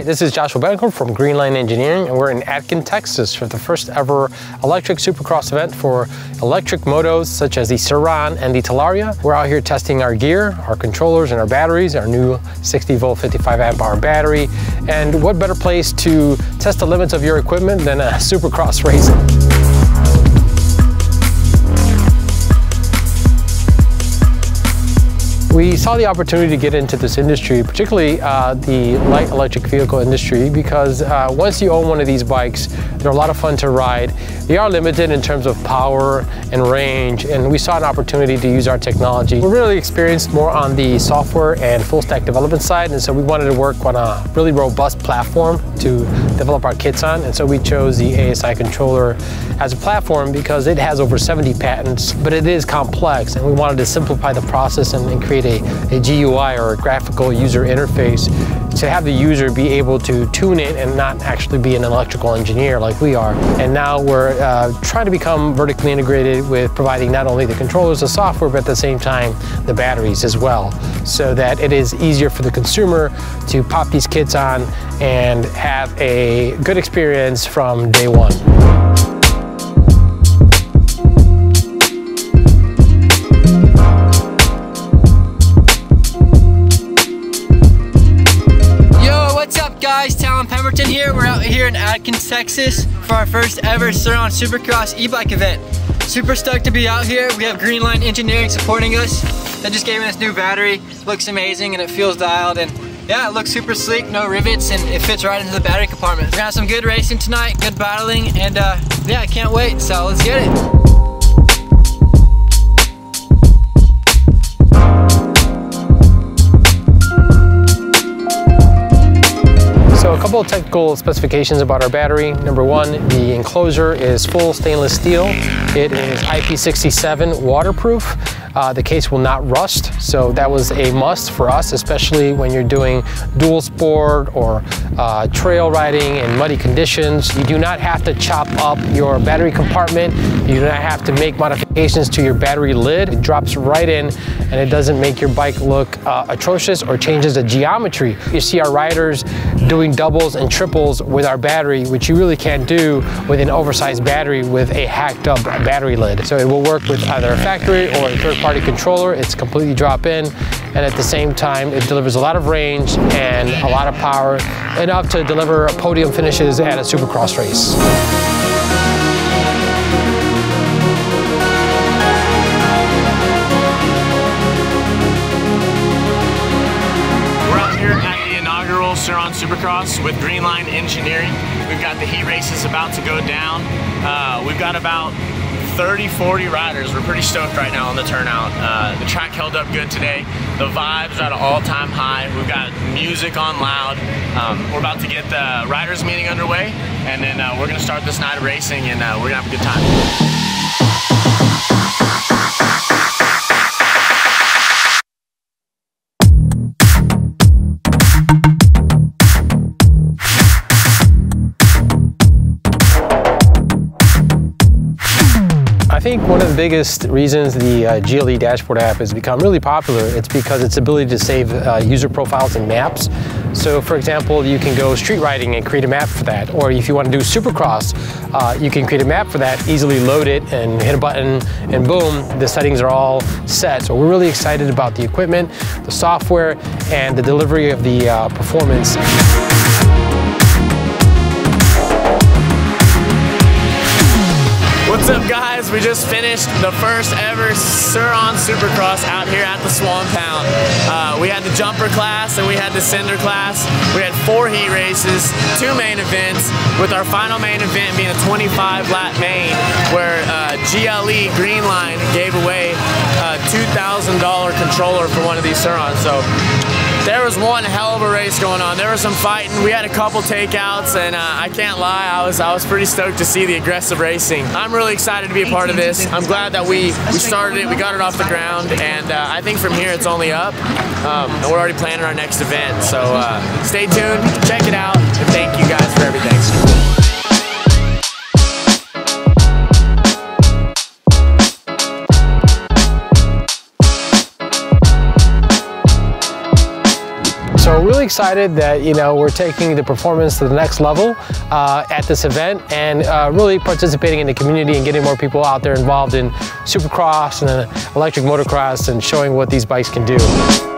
This is Joshua Benko from Greenline Engineering, and we're in Atkins, Texas for the first ever electric Supercross event for electric motos such as the Surron and the Talaria. We're out here testing our gear, our controllers, and our batteries, our new 60-volt 55-amp-hour battery. And what better place to test the limits of your equipment than a Supercross racing? We saw the opportunity to get into this industry, particularly the light electric vehicle industry, because once you own one of these bikes, they're a lot of fun to ride. They are limited in terms of power and range, and we saw an opportunity to use our technology. We're really experienced more on the software and full stack development side, and so we wanted to work on a really robust platform to develop our kits on, and so we chose the ASI controller as a platform because it has over 70 patents, but it is complex, and we wanted to simplify the process and create a GUI, or a graphical user interface, to have the user be able to tune it and not actually be an electrical engineer like we are. And now we're trying to become vertically integrated with providing not only the controllers, the software, but at the same time the batteries as well, so that it is easier for the consumer to pop these kits on and have a good experience from day one. Guys, Talon Pemberton here. We're out here in Atkins, Texas for our first ever Surron Supercross e-bike event. Super stoked to be out here. We have Greenline Engineering supporting us. They just gave me this new battery. Looks amazing and it feels dialed, and yeah, it looks super sleek, no rivets, and it fits right into the battery compartment. We're gonna have some good racing tonight, good battling, and yeah, I can't wait, so let's get it. So a couple of technical specifications about our battery. Number one, the enclosure is full stainless steel. It is IP67 waterproof. The case will not rust, so that was a must for us, especially when you're doing dual sport or trail riding in muddy conditions. You do not have to chop up your battery compartment. You do not have to make modifications to your battery lid. It drops right in, and it doesn't make your bike look atrocious or changes the geometry. You see our riders doing doubles and triples with our battery, which you really can't do with an oversized battery with a hacked up battery lid. So it will work with either a factory or a third-party controller. It's completely drop-in, and at the same time it delivers a lot of range and a lot of power, enough to deliver podium finishes at a Supercross race. Surron Supercross with Greenline Engineering. We've got the heat races about to go down. We've got about 30-40 riders. We're pretty stoked right now on the turnout. The track held up good today. The vibes are at an all-time high. We've got music on loud. We're about to get the riders meeting underway, and then we're gonna start this night of racing, and we're gonna have a good time. I think one of the biggest reasons the GLE dashboard app has become really popular, it's because its ability to save user profiles and maps. So for example, you can go street riding and create a map for that, or if you want to do Supercross, you can create a map for that, easily load it and hit a button, and boom, the settings are all set. So we're really excited about the equipment, the software, and the delivery of the performance. What's up, guys? We just finished the first ever Surron Supercross out here at the Swamp Pound. We had the jumper class and we had the cinder class. We had 4 heat races, 2 main events, with our final main event being a 25-lap main, where GLE Greenline gave away a $2,000 controller for one of these Surrons. So there was one hell of a race going on. There was some fighting. We had a couple takeouts, and I can't lie, I was pretty stoked to see the aggressive racing. I'm really excited to be a part of this. I'm glad that we started it, we got it off the ground, and I think from here it's only up. And we're already planning our next event. So stay tuned, check it out, and thank you guys for everything. So really excited that, you know, we're taking the performance to the next level at this event, and really participating in the community and getting more people out there involved in Supercross and electric motocross and showing what these bikes can do.